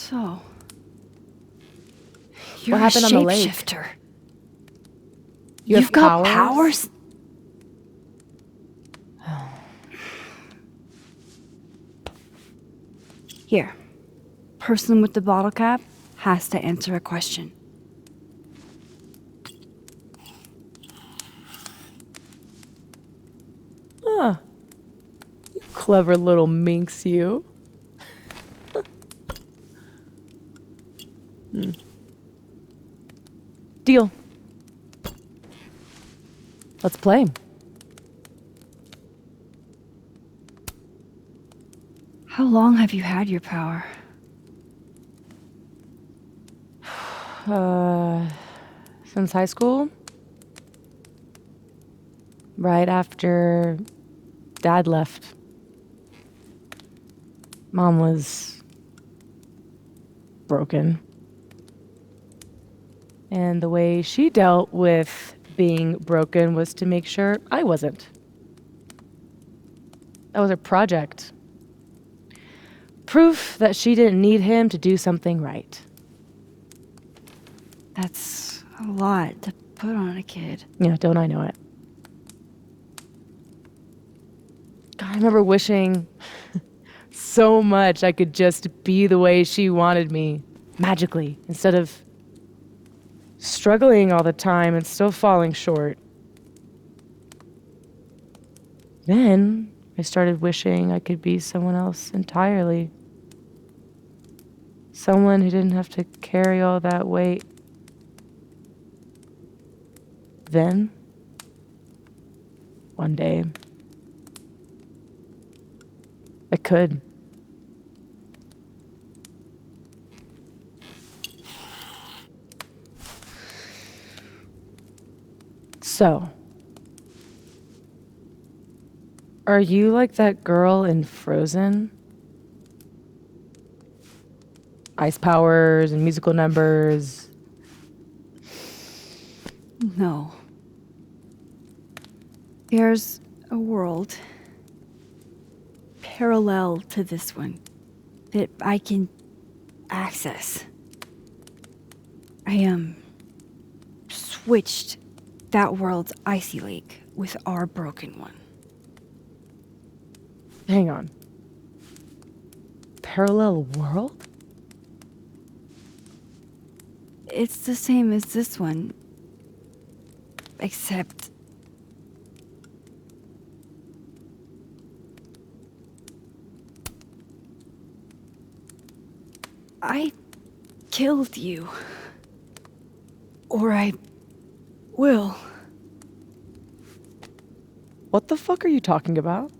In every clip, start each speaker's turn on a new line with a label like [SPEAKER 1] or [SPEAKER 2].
[SPEAKER 1] So, you're
[SPEAKER 2] What happened
[SPEAKER 1] a
[SPEAKER 2] on the lake?
[SPEAKER 1] shapeshifter.
[SPEAKER 2] You've
[SPEAKER 1] You've got powers? Here. Person with the bottle cap has to answer a question.
[SPEAKER 2] Huh. You clever little minx, you. Deal. Let's play.
[SPEAKER 1] How long have you had your power?
[SPEAKER 2] Since high school? Right after Dad left. Mom was broken. And the way she dealt with being broken was to make sure I wasn't. That was her project. Proof that she didn't need him to do something right.
[SPEAKER 1] That's a lot to put on a kid.
[SPEAKER 2] Yeah, don't I know it? God, I remember wishing so much I could just be the way she wanted me, magically, instead of struggling all the time and still falling short. Then I started wishing I could be someone else entirely. Someone who didn't have to carry all that weight. Then, one day, I could. So, are you like that girl in Frozen? Ice powers and musical numbers.
[SPEAKER 1] No. There's a world parallel to this one that I can access. I switched that world's icy lake with our broken one.
[SPEAKER 2] Hang on. Parallel world?
[SPEAKER 1] It's the same as this one, except I killed you. Or I will.
[SPEAKER 2] What the fuck are you talking about?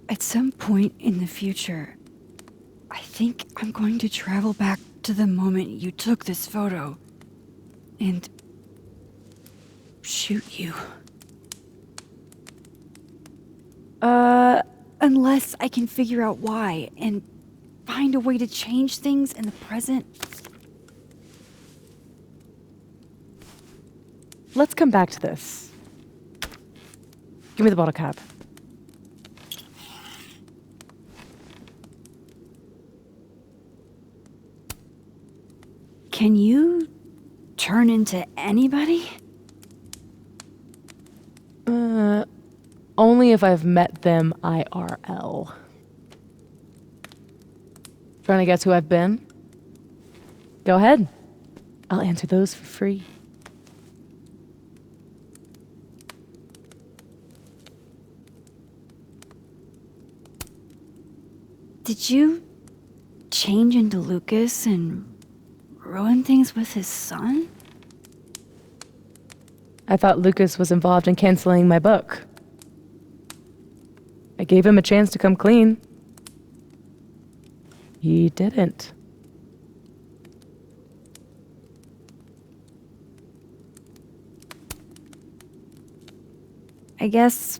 [SPEAKER 1] At some point in the future, I think I'm going to travel back to the moment you took this photo and shoot you. Unless I can figure out why and find a way to change things in the present.
[SPEAKER 2] Let's come back to this. Give me the bottle cap.
[SPEAKER 1] Can you turn into anybody?
[SPEAKER 2] Only if I've met them IRL. Trying to guess who I've been? Go ahead. I'll answer those for free.
[SPEAKER 1] Did you change into Lucas and ruin things with his son?
[SPEAKER 2] I thought Lucas was involved in canceling my book. I gave him a chance to come clean. He didn't.
[SPEAKER 1] I guess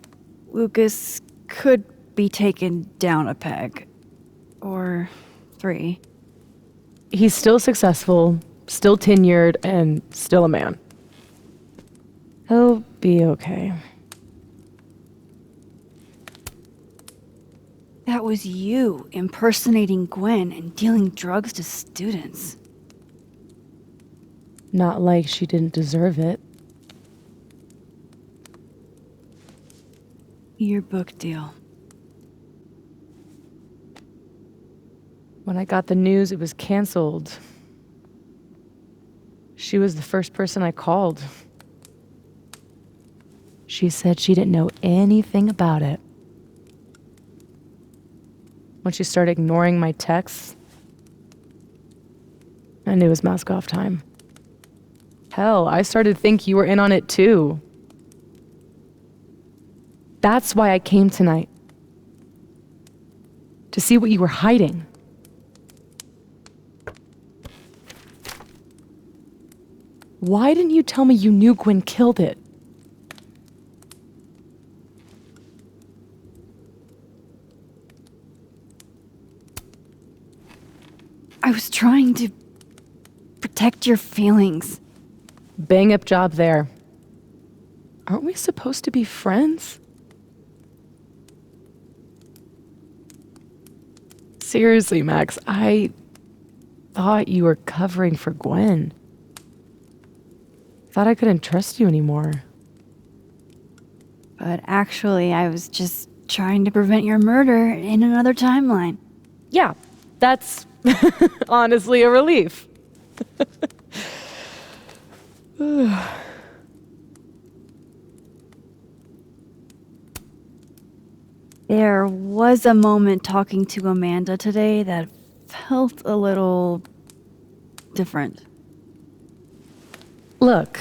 [SPEAKER 1] Lucas could be taken down a peg. Or 3.
[SPEAKER 2] He's still successful, still tenured, and still a man. He'll be okay.
[SPEAKER 1] That was you impersonating Gwen and dealing drugs to students.
[SPEAKER 2] Not like she didn't deserve it.
[SPEAKER 1] Your book deal.
[SPEAKER 2] When I got the news it was canceled, she was the first person I called. She said she didn't know anything about it. When she started ignoring my texts, I knew it was mask off time. Hell, I started to think you were in on it too. That's why I came tonight. To see what you were hiding. Why didn't you tell me you knew Gwen killed it?
[SPEAKER 1] I was trying to protect your feelings.
[SPEAKER 2] Bang up job there. Aren't we supposed to be friends? Seriously, Max, I thought you were covering for Gwen. Thought I couldn't trust you anymore.
[SPEAKER 1] But actually, I was just trying to prevent your murder in another timeline.
[SPEAKER 2] Yeah, that's honestly a relief.
[SPEAKER 1] There was a moment talking to Amanda today that felt a little different.
[SPEAKER 2] Look,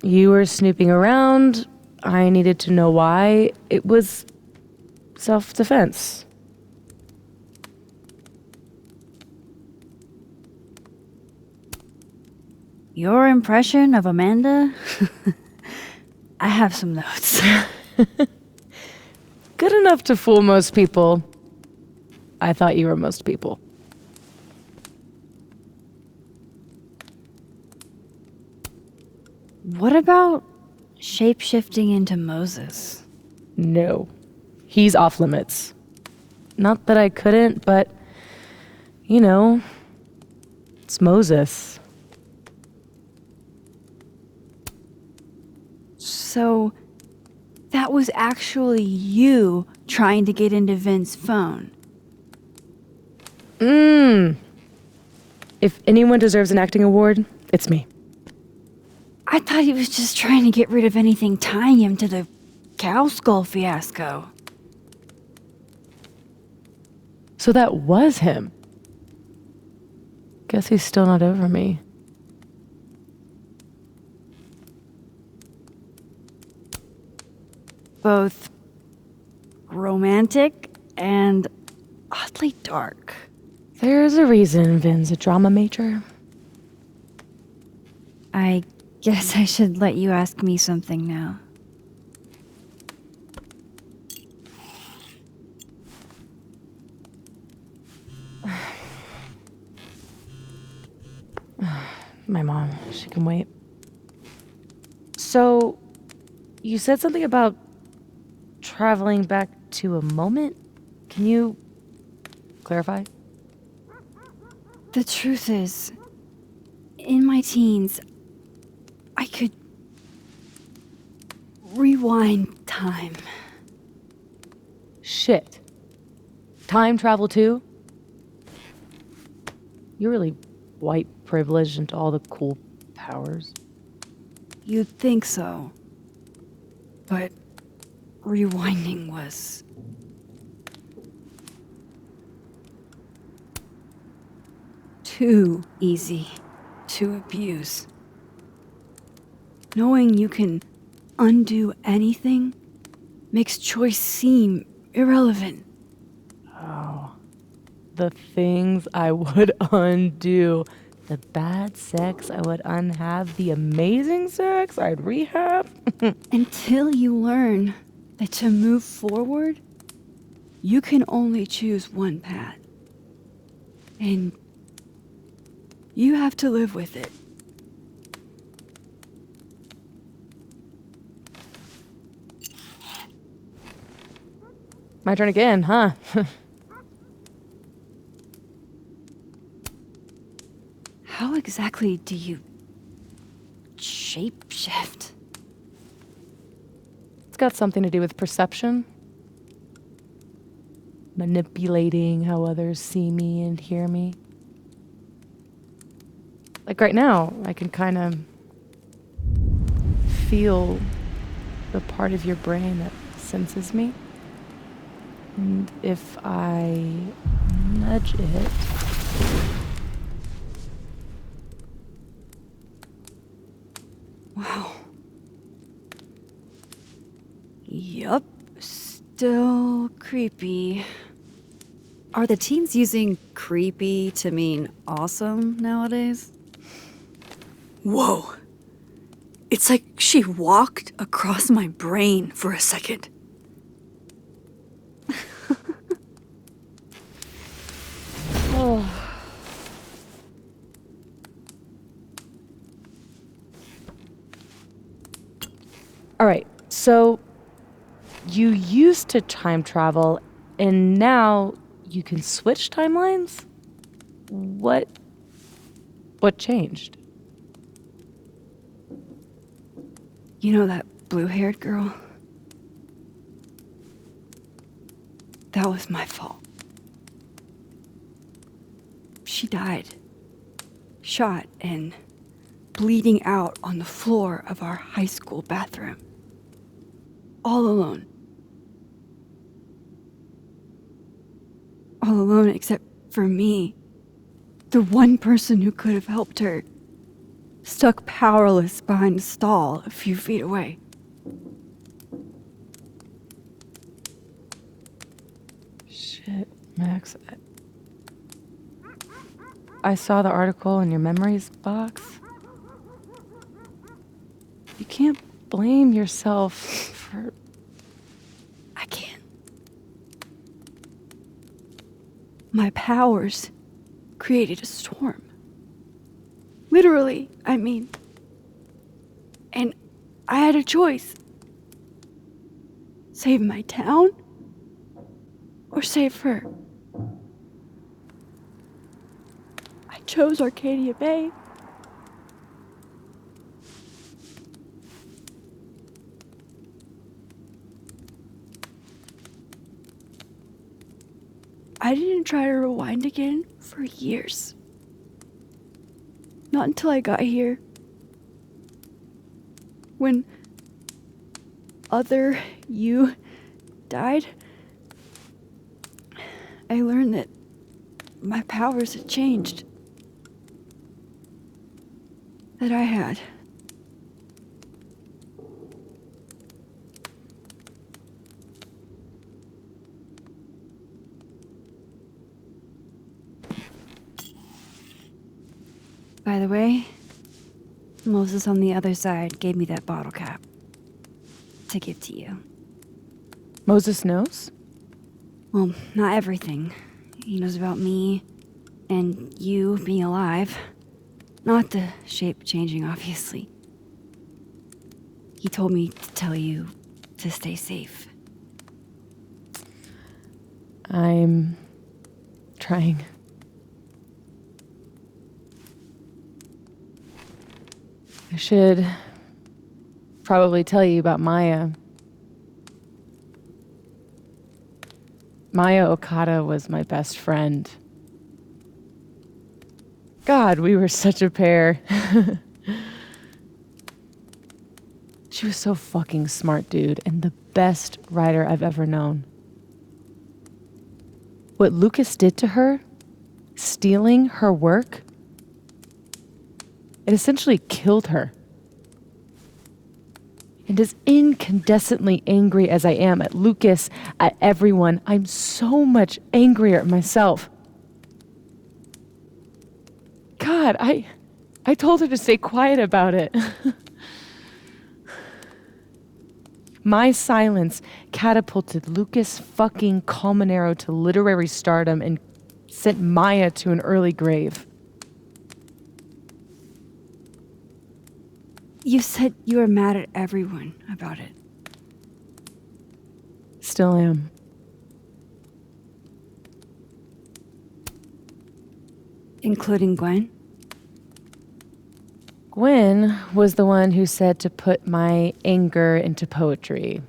[SPEAKER 2] you were snooping around. I needed to know why. It was self-defense.
[SPEAKER 1] Your impression of Amanda? I have some notes.
[SPEAKER 2] Good enough to fool most people. I thought you were most people.
[SPEAKER 1] What about shape-shifting into Moses?
[SPEAKER 2] No. He's off limits. Not that I couldn't, but, you know, it's Moses.
[SPEAKER 1] So, that was actually you trying to get into Vin's phone.
[SPEAKER 2] If anyone deserves an acting award, it's me.
[SPEAKER 1] I thought he was just trying to get rid of anything tying him to the cow skull fiasco.
[SPEAKER 2] So that was him. Guess he's still not over me.
[SPEAKER 1] Both romantic and oddly dark.
[SPEAKER 2] There's a reason Vin's a drama major.
[SPEAKER 1] I guess I should let you ask me something now.
[SPEAKER 2] My mom, she can wait. So, you said something about traveling back to a moment? Can you clarify?
[SPEAKER 1] The truth is, in my teens, I could rewind time.
[SPEAKER 2] Shit. Time travel too? You're really white privileged into all the cool powers.
[SPEAKER 1] You'd think so. But rewinding was too easy to abuse. Knowing you can undo anything makes choice seem irrelevant.
[SPEAKER 2] Oh, the things I would undo. The bad sex I would unhave. The amazing sex I'd rehab.
[SPEAKER 1] Until you learn that to move forward, You can only choose one path. And you have to live with it.
[SPEAKER 2] My turn again, huh?
[SPEAKER 1] How exactly do you shapeshift?
[SPEAKER 2] It's got something to do with perception. Manipulating how others see me and hear me. Like right now, I can kind of feel the part of your brain that senses me. And if I nudge it,
[SPEAKER 1] Wow. Yup. Still creepy.
[SPEAKER 3] Are the teens using creepy to mean awesome nowadays?
[SPEAKER 4] Whoa. It's like she walked across my brain for a second.
[SPEAKER 2] all right, so you used to time travel and now you can switch timelines? What changed?
[SPEAKER 1] You know that blue-haired girl? That was my fault. She died. Shot and bleeding out on the floor of our high school bathroom. All alone. All alone except for me. The one person who could have helped her. Stuck powerless behind a stall a few feet away.
[SPEAKER 2] Shit, Max. I saw the article in your memories box. You can't blame yourself for...
[SPEAKER 1] I can't. My powers created a storm. Literally, I mean. And I had a choice. Save my town or save her. I chose Arcadia Bay. I didn't try to rewind again for years. Not until I got here. When other you died, I learned that my powers had changed. That I had. By the way, Moses on the other side gave me that bottle cap to give to you.
[SPEAKER 2] Moses knows?
[SPEAKER 1] Well, not everything. He knows about me and you being alive. Not the shape changing, obviously. He told me to tell you to stay safe.
[SPEAKER 2] I'm trying. I should probably tell you about Maya. Maya Okada was my best friend. God, we were such a pair. She was so fucking smart, dude, and the best writer I've ever known. What Lucas did to her, stealing her work, it essentially killed her. And as incandescently angry as I am at Lucas, at everyone, I'm so much angrier at myself. God, I told her to stay quiet about it. My silence catapulted Lucas fucking Colmenero to literary stardom and sent Maya to an early grave.
[SPEAKER 1] You said you were mad at everyone about it.
[SPEAKER 2] Still am.
[SPEAKER 1] Including Gwen?
[SPEAKER 2] Gwen was the one who said to put my anger into poetry.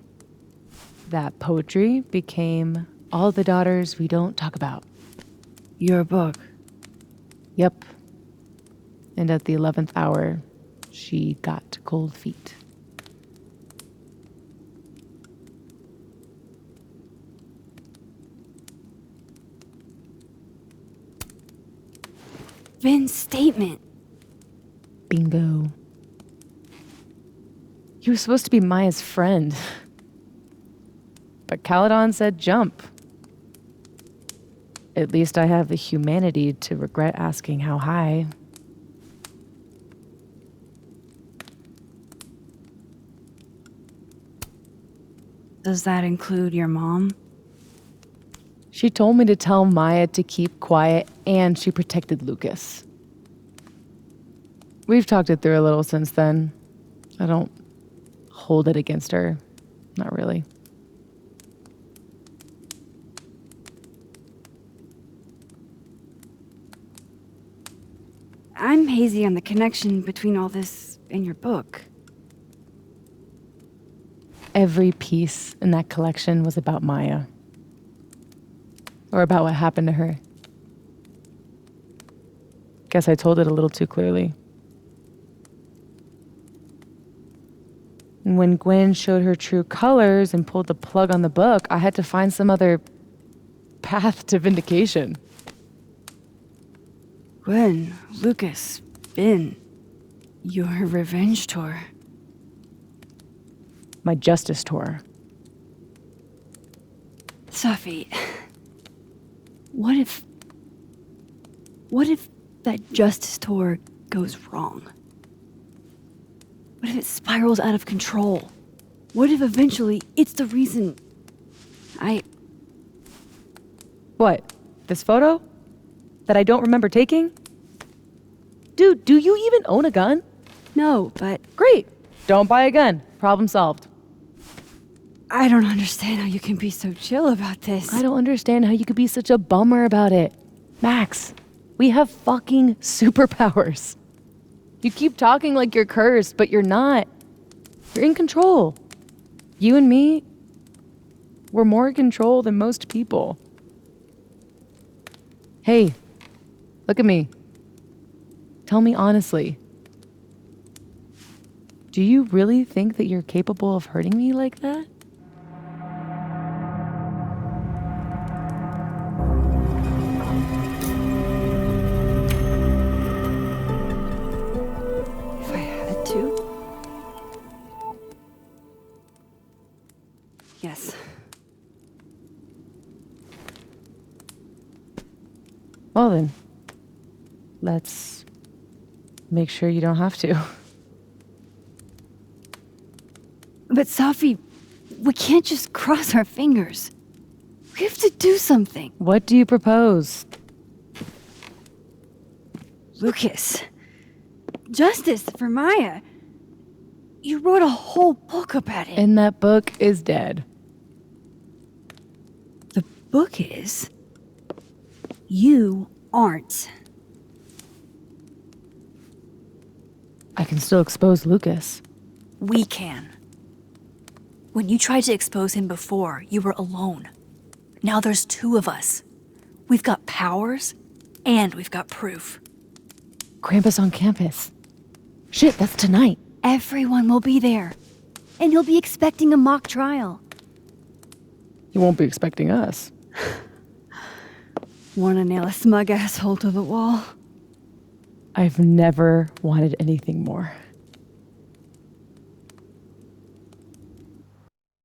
[SPEAKER 2] That poetry became All the Daughters We Don't Talk About.
[SPEAKER 1] Your book.
[SPEAKER 2] Yep. And at the 11th hour, she got cold feet.
[SPEAKER 1] Vin's statement.
[SPEAKER 2] Bingo. You were supposed to be Maya's friend. But Caledon said jump. At least I have the humanity to regret asking how high.
[SPEAKER 1] Does that include your mom?
[SPEAKER 2] She told me to tell Maya to keep quiet, and she protected Lucas. We've talked it through a little since then. I don't hold it against her. Not really.
[SPEAKER 1] I'm hazy on the connection between all this and your book.
[SPEAKER 2] Every piece in that collection was about Maya. Or about what happened to her. Guess I told it a little too clearly. And when Gwen showed her true colors and pulled the plug on the book, I had to find some other path to vindication.
[SPEAKER 1] Gwen, Lucas, Ben, your revenge tour.
[SPEAKER 2] My justice tour.
[SPEAKER 1] Safi, what if that justice tour goes wrong? What if it spirals out of control? What if eventually it's the reason
[SPEAKER 2] What? This photo? That I don't remember taking? Dude, do you even own a gun?
[SPEAKER 1] No, but
[SPEAKER 2] Great. Don't buy a gun. Problem solved.
[SPEAKER 1] I don't understand how you can be so chill about this.
[SPEAKER 2] I don't understand how you could be such a bummer about it. Max, we have fucking superpowers. You keep talking like you're cursed, but you're not. You're in control. You and me, we're more in control than most people. Hey, look at me. Tell me honestly. Do you really think that you're capable of hurting me like that?
[SPEAKER 1] If I had to. Yes.
[SPEAKER 2] Well then, let's make sure you don't have to.
[SPEAKER 1] But Safi, we can't just cross our fingers. We have to do something.
[SPEAKER 2] What do you propose?
[SPEAKER 1] Lucas. Justice for Maya. You wrote a whole book about it.
[SPEAKER 2] And that book is dead.
[SPEAKER 1] The book is... You aren't.
[SPEAKER 2] I can still expose Lucas.
[SPEAKER 4] We can. When you tried to expose him before, you were alone. Now there's two of us. We've got powers, and we've got proof.
[SPEAKER 2] Krampus on campus. Shit, that's tonight.
[SPEAKER 1] Everyone will be there. And he'll be expecting a mock trial.
[SPEAKER 2] He won't be expecting us.
[SPEAKER 1] Wanna nail a smug asshole to the wall?
[SPEAKER 2] I've never wanted anything more.